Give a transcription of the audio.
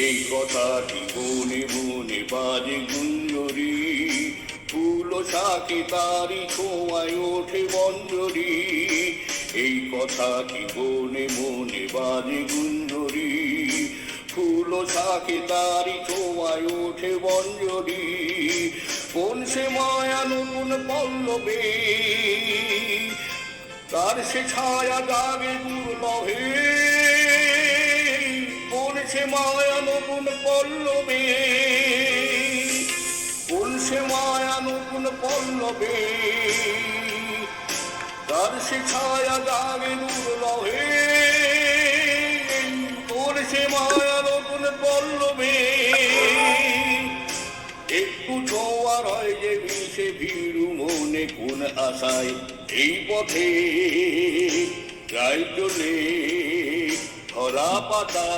এই কথাটি মনে মনে বাজে গুঞ্জরি, ফুল শাকে তারি ছোঁয়ায় ওঠে মঞ্জরি। এই কথাটি মনে মনে বাজে গুঞ্জরি, ফুল শাকে তারি ছোঁয়ায় ওঠে মঞ্জরি। কোন সে মায়া নতুন পল্লবে, তার সে ছায়া জাগে দুর্লভে। কোন সে মায়া নতুন পল্লবে, কোন সে মায়া নতুন পল্লবে, তার সে ছায়া জাগে দুর্লভে। কোন সে মায়া নতুন পল্লবে, একটু ছোঁয়ার হয় যে মিশে ভীরু মনে কোন আশায় এই পথে যাই চলে ধরা পাতা।